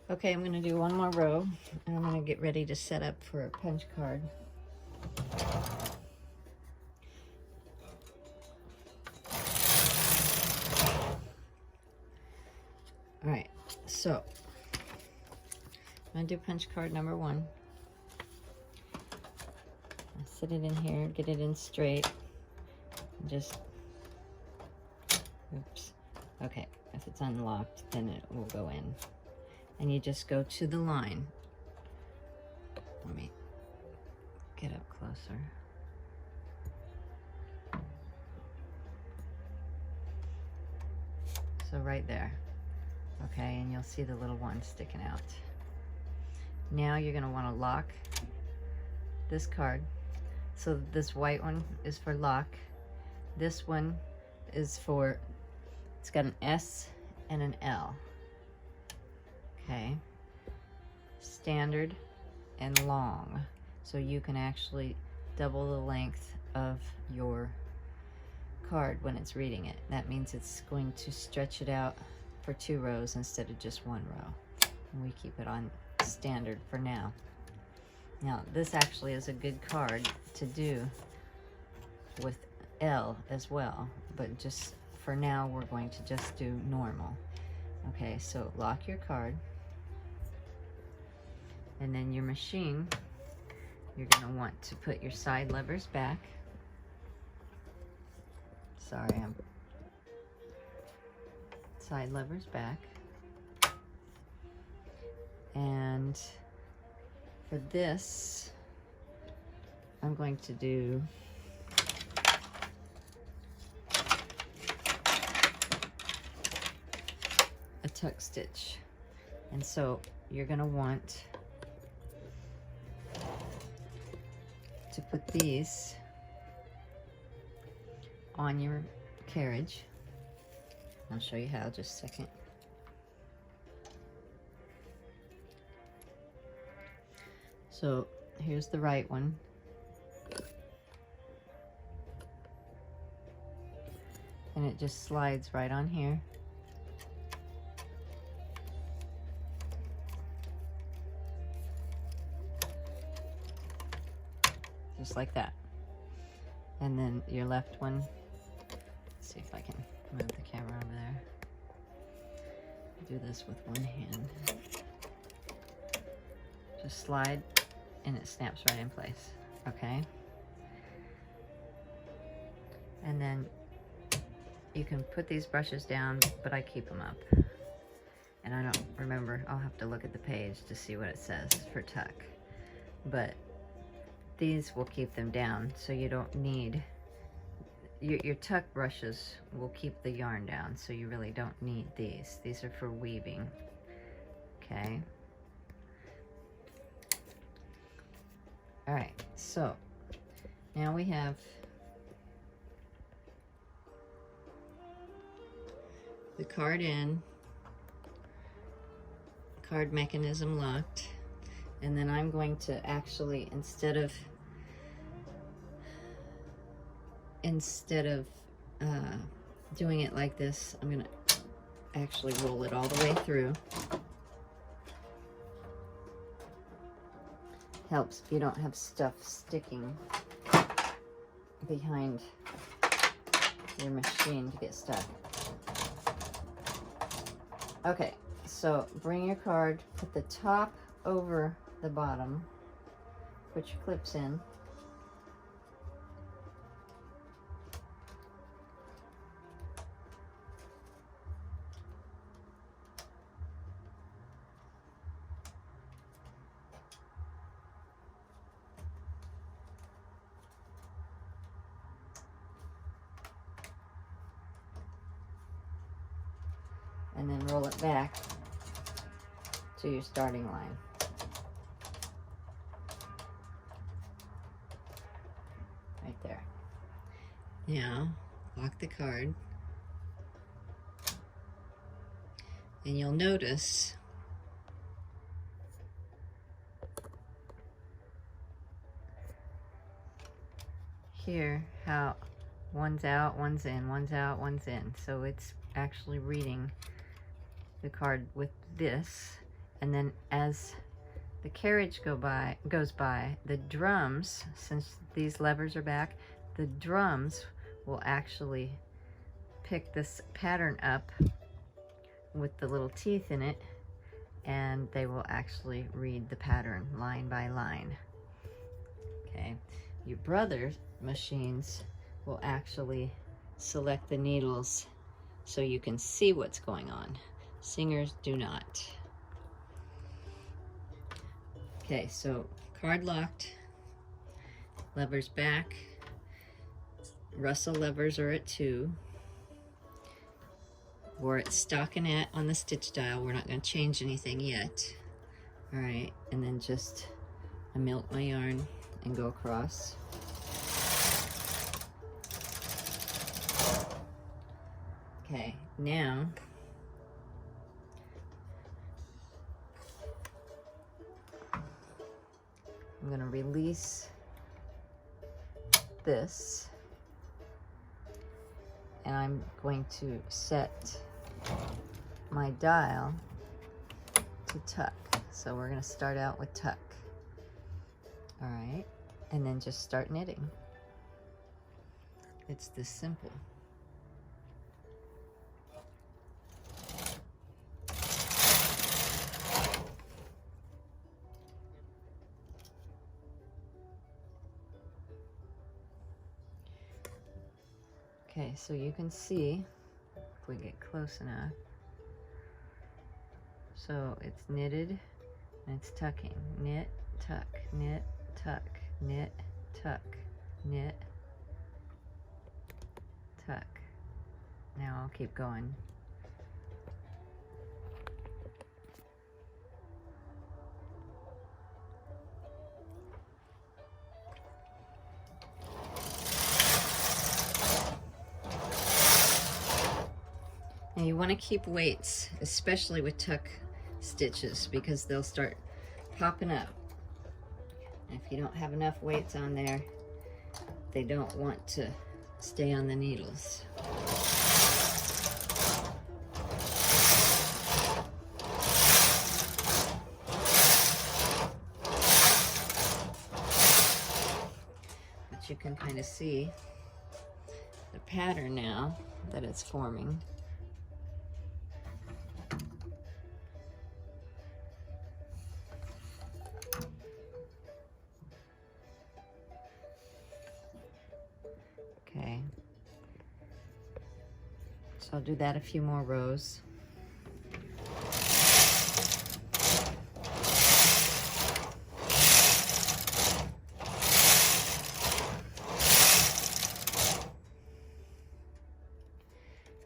Okay, I'm going to do one more row, and I'm going to get ready to set up for a punch card. All right, so I'm going to do punch card number 1. I'll sit it in here, get it in straight, and just, oops, okay, if it's unlocked, then it will go in. And you just go to the line. Let me get up closer. So right there, okay, and you'll see the little one sticking out. Now you're gonna wanna lock this card. So this white one is for lock. This one is for, it's got an S and an L. Okay, standard and long. So you can actually double the length of your card when it's reading it. That means it's going to stretch it out for 2 rows instead of just 1 row. And we keep it on standard for now. Now this actually is a good card to do with L as well, but just for now we're going to just do normal. Okay, so lock your card, and then your machine, you're going to want to put your side levers back. Sorry, I'm side levers back. And for this, I'm going to do a tuck stitch. And so you're going to want to put these on your carriage. I'll show you how, just a second. So here's the right one. And it just slides right on here. Just like that. And then your left one, let's see if I can move the camera over there. Do this with one hand. Just slide and it snaps right in place, okay? And then you can put these brushes down, but I keep them up. And I don't remember, I'll have to look at the page to see what it says for tuck. But these will keep them down, so you don't need, your tuck brushes will keep the yarn down, so you really don't need these. These are for weaving, okay? All right, so now we have the card in, card mechanism locked, and then I'm going to actually, instead of doing it like this, I'm gonna actually roll it all the way through. Helps if you don't have stuff sticking behind your machine to get stuck. Okay, so bring your card, put the top over the bottom, put your clips in. And then roll it back to your starting line. Right there. Now, lock the card. And you'll notice here how one's out, one's in, one's out, one's in. So it's actually reading the card with this, And then as the carriage goes by, the drums, since these levers are back, the drums will actually pick this pattern up with the little teeth in it, and they will actually read the pattern line by line. Okay, your brother's machines will actually select the needles so you can see what's going on. Singers do not. Okay, so card locked, levers back, Russell levers are at 2. We're at stockinette on the stitch dial. We're not going to change anything yet. All right, and then just I milk my yarn and go across. Okay, now I'm going to release this, and I'm going to set my dial to tuck. So we're going to start out with tuck. All right, and then just start knitting. It's this simple. Okay, so you can see, if we get close enough, so it's knitted and it's tucking. Knit, tuck, knit, tuck, knit, tuck, knit, tuck. Now I'll keep going. Now you want to keep weights, especially with tuck stitches, because they'll start popping up. And if you don't have enough weights on there, they don't want to stay on the needles. But you can kind of see the pattern now that it's forming. Okay, so I'll do that a few more rows.